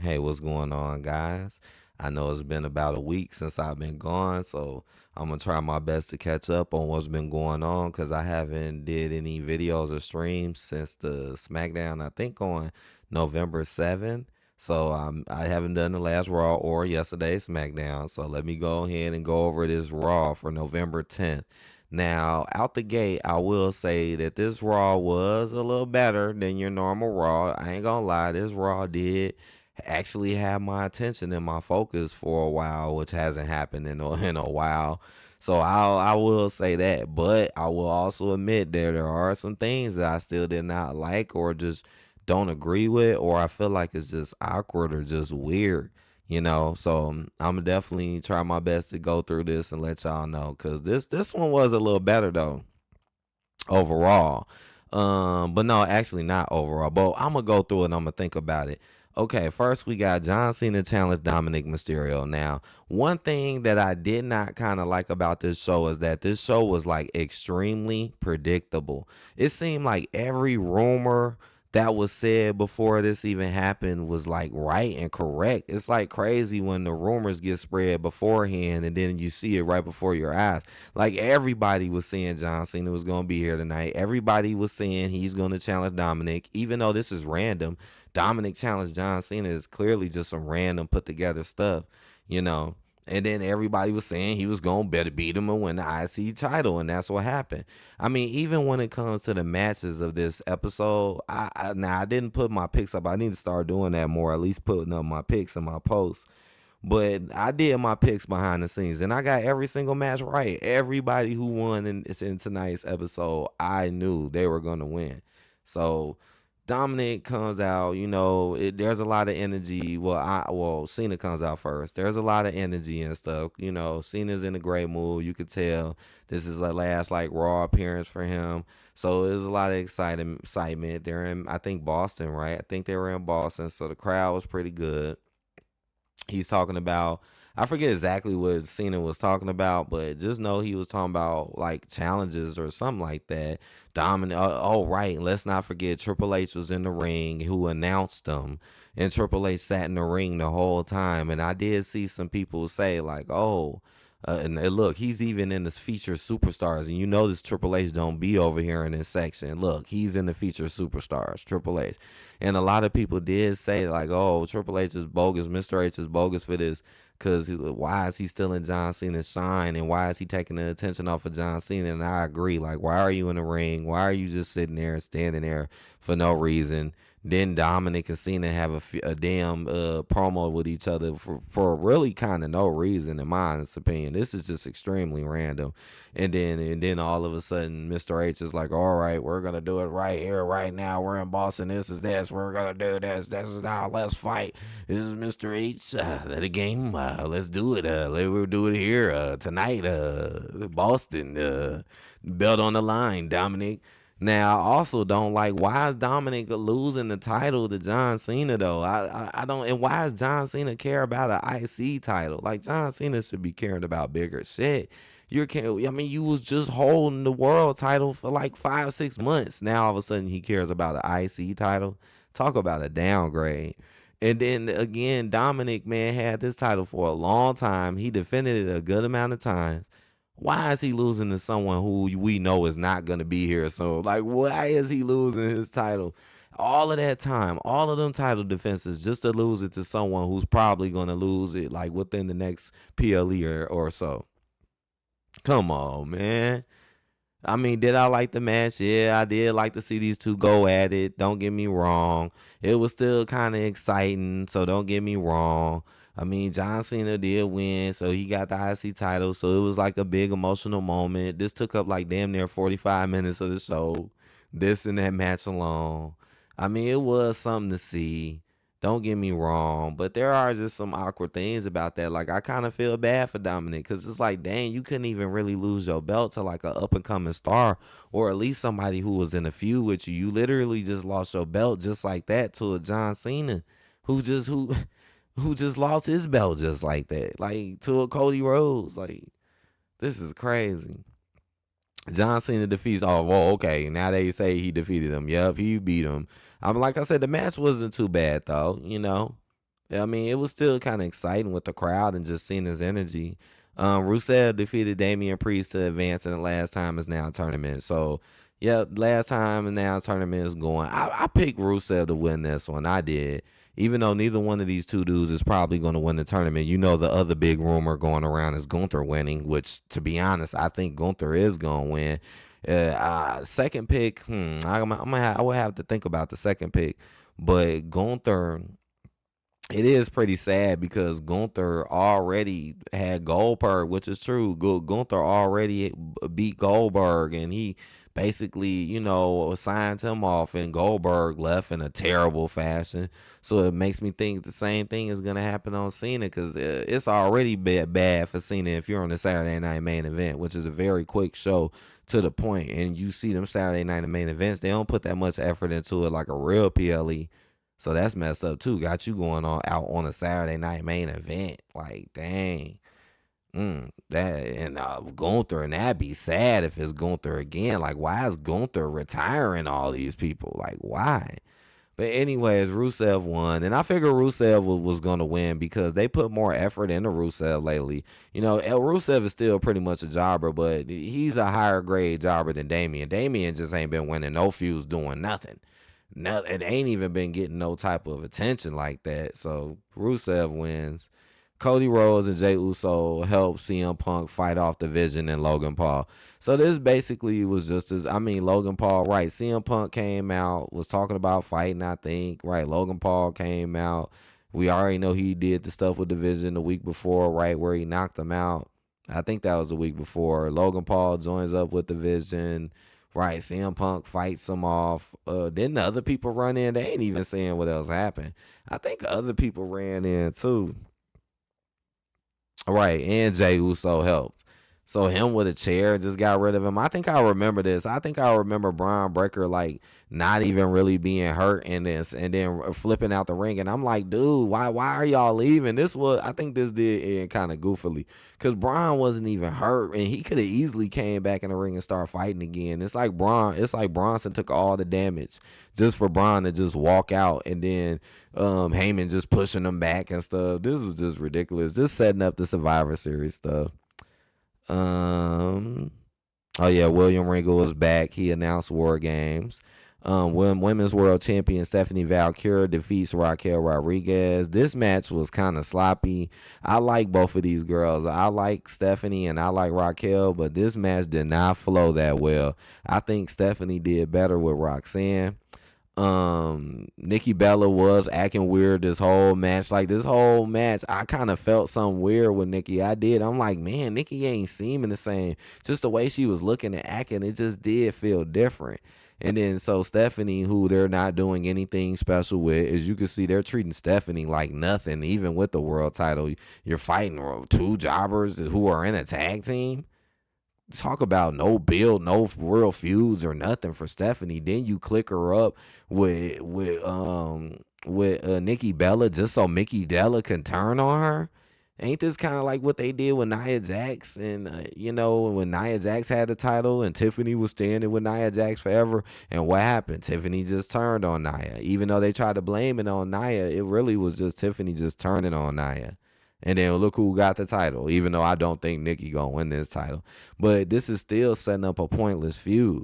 Hey, what's going on, guys? I know it's been about a week since I've been gone, so I'm gonna try my best to catch up on what's been going on because I haven't did any videos or streams since the SmackDown. I think on November 7th. So I haven't done the last Raw or yesterday's SmackDown. So let me go ahead and go over this Raw for November 10th. Now, out the gate, I will say that this Raw was a little better than your normal Raw. I ain't gonna lie, this Raw did actually have my attention and my focus for a while, which hasn't happened in a while. So I will say that, but I will also admit there are some things that I still did not like or just don't agree with, or I feel like it's just awkward or just weird. So I'm definitely try my best to go through this and let y'all know because this one was a little better though overall. But no, actually not overall. But I'm gonna go through it and I'm gonna think about it. Okay, first we got John Cena challenge Dominic Mysterio. Now, one thing that I did not kind of like about this show is that this show was like extremely predictable. It seemed like every rumor that was said before this even happened was like right and correct. It's like crazy when the rumors get spread beforehand and then you see it right before your eyes. Like everybody was saying John Cena was going to be here tonight. Everybody was saying he's going to challenge Dominic, even though this is random. Dominic challenged John Cena is clearly just some random put together stuff, you know. And then everybody was saying he was going to better beat him and win the IC title, and that's what happened. I mean, even when it comes to the matches of this episode, now I didn't put my picks up. I need to start doing that more, at least putting up my picks and my posts. But I did my picks behind the scenes, and I got every single match right. Everybody who won in tonight's episode, I knew they were going to win. So Dominic comes out, there's a lot of energy. Well, Cena comes out first. There's a lot of energy and stuff. Cena's in a great mood. You could tell this is the last like Raw appearance for him. So there's a lot of excitement. They're in, I think, Boston, right? I think they were in Boston, so the crowd was pretty good. He's talking about, I forget exactly what Cena was talking about, but just know he was talking about like challenges or something like that. Dominant. Oh, right. Let's not forget Triple H was in the ring, who announced them, and Triple H sat in the ring the whole time. And I did see some people say like, oh. Look, he's even in this feature superstars, and you know this Triple H don't be over here in this section. Look, he's in the feature superstars, Triple H, and a lot of people did say like, "Oh, Triple H is bogus, Mister H is bogus for this." Because why is he still in John Cena's shine, and why is he taking the attention off of John Cena? And I agree. Like, why are you in the ring? Why are you just sitting there and standing there for no reason? Then Dominic and Cena have a damn promo with each other for really kind of no reason, in my honest opinion. This is just extremely random. And then all of a sudden, Mr. H is like, all right, we're going to do it right here, right now. We're in Boston. This is this. We're going to do this. This is now. Let's fight. This is Mr. H. The game. Let's do it. We'll do it here tonight. Boston. Belt on the line, Dominic. Now, I also don't like, why is Dominic losing the title to John Cena though? I don't, and why does John Cena care about an IC title? Like John Cena should be caring about bigger shit. I mean, you was just holding the world title for like 5 6 months. Now all of a sudden he cares about an IC title. Talk about a downgrade. And then again, Dominic, man, had this title for a long time. He defended it a good amount of times. Why is he losing to someone who we know is not going to be here? So, like, why is he losing his title? All of that time, all of them title defenses, just to lose it to someone who's probably going to lose it, like, within the next PLE or so. Come on, man. I mean, did I like the match? Yeah, I did like to see these two go at it. Don't get me wrong. It was still kind of exciting, so don't get me wrong. I mean, John Cena did win, so he got the IC title, so it was like a big emotional moment. This took up like damn near 45 minutes of the show. This and that match alone. I mean, it was something to see. Don't get me wrong, but there are just some awkward things about that. Like, I kind of feel bad for Dominic because it's like, dang, you couldn't even really lose your belt to like a up and coming star or at least somebody who was in a feud with you. You literally just lost your belt just like that to a John Cena who just who who just lost his belt just like that, like to a Cody Rhodes. Like, this is crazy. John Cena defeats. Oh, well, okay. Now they say he defeated him. Yep, he beat him. I'm like I said, the match wasn't too bad though. I mean, it was still kind of exciting with the crowd and just seeing his energy. Rusev defeated Damian Priest to advance in the last time is now tournament. So, yeah, last time and now tournament is going. I picked Rusev to win this one. I did. Even though neither one of these two dudes is probably going to win the tournament, you know the other big rumor going around is Gunther winning, which, to be honest, I think Gunther is going to win. Second pick, I would have to think about the second pick, but Gunther, it is pretty sad because Gunther already had Goldberg, which is true. Gunther already beat Goldberg, and he basically, signed him off, and Goldberg left in a terrible fashion. So it makes me think the same thing is going to happen on Cena, because it's already bad for Cena if you're on the Saturday Night Main Event, which is a very quick show to the point. And you see them Saturday Night Main Events, they don't put that much effort into it like a real PLE. So that's messed up too. Got you going on out on a Saturday Night Main Event. Like, dang. That and Gunther, and that'd be sad if it's Gunther again. Like, why is Gunther retiring all these people? Like, why? But anyways, Rusev won, and I figured Rusev was going to win because they put more effort into Rusev lately. Rusev is still pretty much a jobber, but he's a higher grade jobber than Damian. Damian just ain't been winning no feuds, doing nothing. No, it ain't even been getting no type of attention like that. So Rusev wins. Cody Rhodes and Jey Uso helped CM Punk fight off the Vision and Logan Paul. So this basically was just Logan Paul, right? CM Punk came out, was talking about fighting, I think, right? Logan Paul came out. We already know he did the stuff with the Vision the week before, right? Where he knocked him out. I think that was the week before. Logan Paul joins up with the Vision. Right, CM Punk fights him off. Then the other people run in. They ain't even saying what else happened. I think other people ran in too. Right, and Jey Uso helped. So him with a chair just got rid of him. I think I remember this. I think I remember Braun Breaker like not even really being hurt in this, and then flipping out the ring. And I'm like, dude, why are y'all leaving? I think this did end kind of goofily, because Braun wasn't even hurt, and he could have easily came back in the ring and started fighting again. It's like Bronson took all the damage just for Braun to just walk out, and then Heyman just pushing him back and stuff. This was just ridiculous. Just setting up the Survivor Series stuff. Um. Oh yeah, William Regal is back. He announced War Games. When Women's World Champion Stephanie Valkyrie defeats Raquel Rodriguez. This match was kind of sloppy. I like both of these girls. I like Stephanie and I like Raquel, but this match did not flow that well. I think Stephanie did better with Roxanne. Nikki Bella was acting weird this whole match. Like, this whole match, I kind of felt something weird with Nikki. I did. I'm like, man, Nikki ain't seeming the same. Just the way she was looking and acting, it just did feel different. And then so Stephanie, who they're not doing anything special with, as you can see, they're treating Stephanie like nothing. Even with the world title, you're fighting two jobbers who are in a tag team. Talk about no build, no real feuds or nothing for Stephanie. Then you click her up with Nikki Bella just so Mickey Della can turn on her. Ain't this kind of like what they did with Nia Jax? And when Nia Jax had the title and Tiffany was standing with Nia Jax forever, and what happened? Tiffany just turned on Nia. Even though they tried to blame it on Nia, it really was just Tiffany just turning on Nia. And then look who got the title, even though I don't think Nikki gonna win this title. But this is still setting up a pointless feud.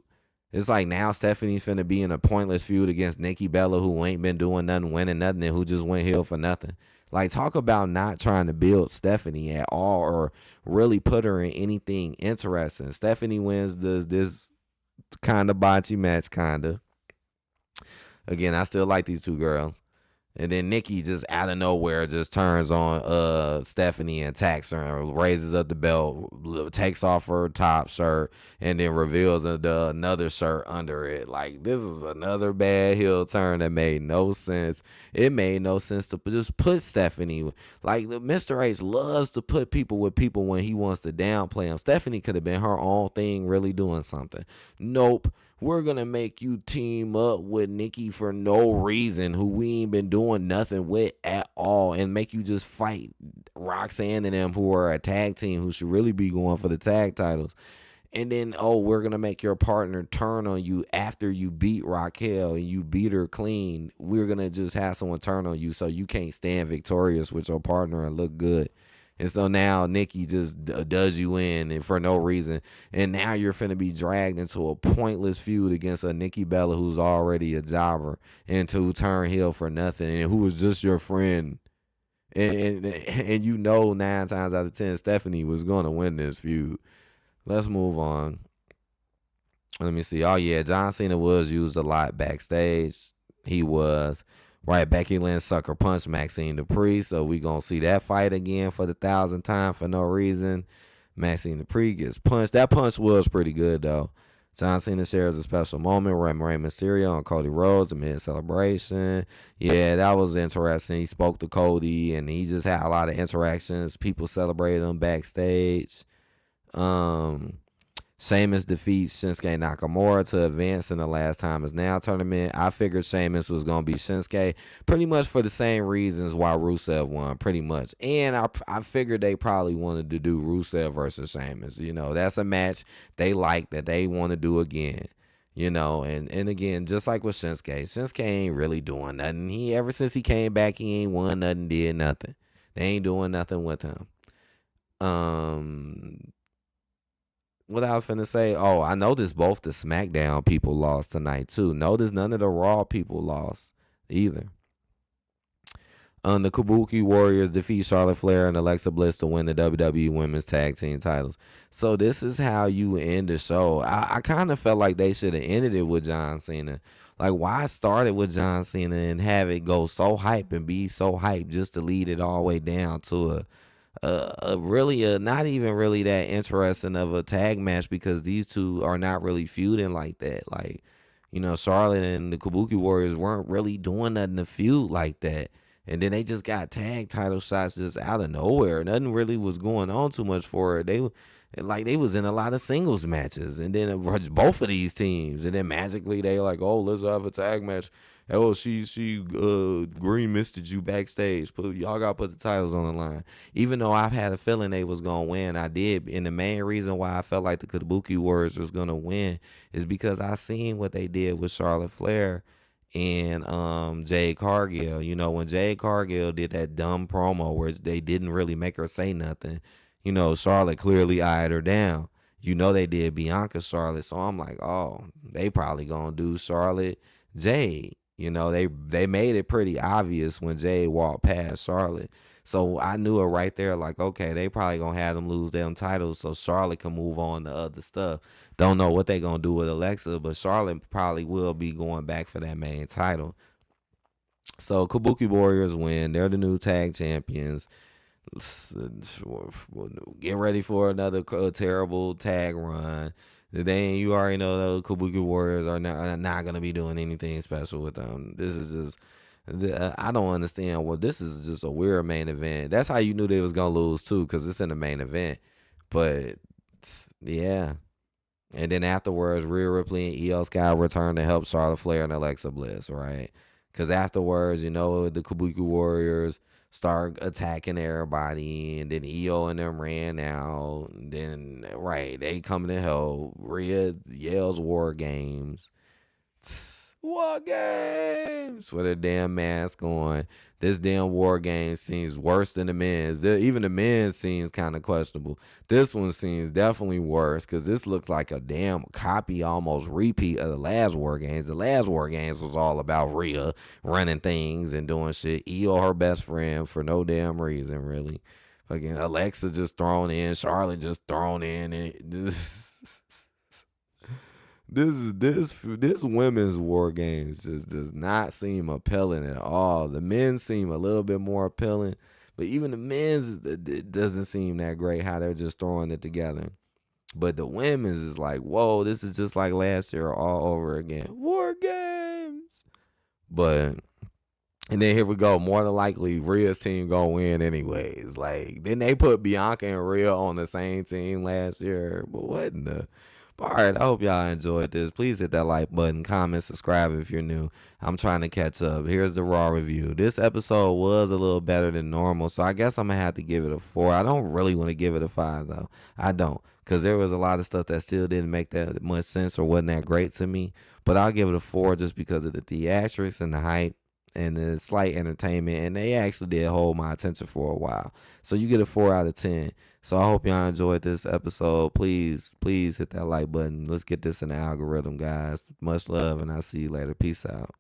It's like now Stephanie's finna be in a pointless feud against Nikki Bella, who ain't been doing nothing, winning nothing, and who just went heel for nothing. Like, talk about not trying to build Stephanie at all or really put her in anything interesting. Stephanie wins this kind of botchy match, kind of. Again, I still like these two girls. And then Nikki just out of nowhere just turns on Stephanie and attacks her and raises up the belt, takes off her top shirt, and then reveals another shirt under it. Like, this is another bad heel turn that made no sense. It made no sense to just put Stephanie. Like, Mr. H loves to put people with people when he wants to downplay them. Stephanie could have been her own thing, really doing something. Nope. We're going to make you team up with Nikki for no reason, who we ain't been doing nothing with at all, and make you just fight Roxanne and them, who are a tag team, who should really be going for the tag titles. And then, oh, we're gonna make your partner turn on you after you beat Raquel and you beat her clean. We're gonna just have someone turn on you so you can't stand victorious with your partner and look good. And so now Nikki just does you in and for no reason. And now you're finna be dragged into a pointless feud against a Nikki Bella who's already a jobber and to turn heel for nothing and who was just your friend. And you know 9 times out of 10 Stephanie was gonna win this feud. Let's move on. Let me see. Oh yeah, John Cena was used a lot backstage. He was. Right, Becky Lynch sucker punched Maxine Dupree, so we gonna see that fight again for the 1,000th time for no reason. Maxine Dupree gets punched. That punch was pretty good though. John Cena shares a special moment with Rey Mysterio and Cody Rhodes amid celebration. Yeah, that was interesting. He spoke to Cody and he just had a lot of interactions. People celebrated him backstage. Sheamus defeats Shinsuke Nakamura to advance in the Last Time Is Now tournament. I figured Sheamus was going to be Shinsuke pretty much for the same reasons why Rusev won, pretty much. And I figured they probably wanted to do Rusev versus Sheamus. You know, that's a match they like that they want to do again. You know, and again, just like with Shinsuke ain't really doing nothing. Ever since he came back, he ain't won nothing, did nothing. They ain't doing nothing with him. What I was finna say, oh, I noticed both the SmackDown people lost tonight too. Notice none of the Raw people lost either. The Kabuki Warriors defeat Charlotte Flair and Alexa Bliss to win the WWE Women's Tag Team titles. So this is how you end the show. I kind of felt like they should have ended it with John Cena. Like, why start it with John Cena and have it go so hype and be so hype just to lead it all the way down to a really not even really that interesting of a tag match because these two are not really feuding like that. Like, you know, Charlotte and the Kabuki Warriors weren't really doing nothing to feud like that. And then they just got tag title shots just out of nowhere. Nothing really was going on too much for it. They was in a lot of singles matches, and then both of these teams, and then magically they like, oh, let's have a tag match. Oh, she green misted you backstage. Y'all gotta put the titles on the line. Even though I've had a feeling they was gonna win, I did. And the main reason why I felt like the Kabuki Warriors was gonna win is because I seen what they did with Charlotte Flair and Jade Cargill. You know, when Jade Cargill did that dumb promo where they didn't really make her say nothing, you know, Charlotte clearly eyed her down. You know they did Bianca Charlotte, so I'm like, oh, they probably gonna do Charlotte Jade. You know, they made it pretty obvious when Jade walked past Charlotte. So I knew it right there, like, okay, they probably gonna have them lose them titles so Charlotte can move on to other stuff. Don't know what they gonna do with Alexa, but Charlotte probably will be going back for that main title. So Kabuki Warriors win. They're the new tag champions. Get ready for another terrible tag run. You already know the Kabuki Warriors are not going to be doing anything special with them. This is just, I don't understand. Well, this is just a weird main event. That's how you knew they was going to lose too, because it's in the main event. But yeah. And then afterwards, Rhea Ripley and Io Sky return to help Charlotte Flair and Alexa Bliss, right? Because afterwards, you know, the Kabuki Warriors start attacking everybody, and then Io and them ran out. And then, right, they coming to help. Rhea yells War Games. War Games! With a damn mask on. This damn War Game seems worse than the men's. Even the men's seems kind of questionable. This one seems definitely worse because this looked like a damn copy, almost repeat of the last War Games. The last War Games was all about Rhea running things and doing shit. Io, her best friend, for no damn reason, really. Again, Alexa just thrown in. Charlotte just thrown in. And this women's War Games just does not seem appealing at all. The men seem a little bit more appealing, but even the men's, it doesn't seem that great how they're just throwing it together. But the women's is like, whoa, this is just like last year all over again. War Games. But and then here we go. More than likely, Rhea's team gonna win anyways. Like, then they put Bianca and Rhea on the same team last year. But All right, I hope y'all enjoyed this. Please hit that like button, comment, subscribe if you're new. I'm trying to catch up. Here's the raw review. This episode was a little better than normal, so I guess I'm gonna have to give it a 4. I don't really want to give it a 5 though. I don't, because there was a lot of stuff that still didn't make that much sense or wasn't that great to me. But I'll give it a 4 just because of the theatrics and the hype and the slight entertainment, and they actually did hold my attention for a while. So you get a 4 out of 10. So I hope y'all enjoyed this episode. Please, please hit that like button. Let's get this in the algorithm, guys. Much love, and I'll see you later. Peace out.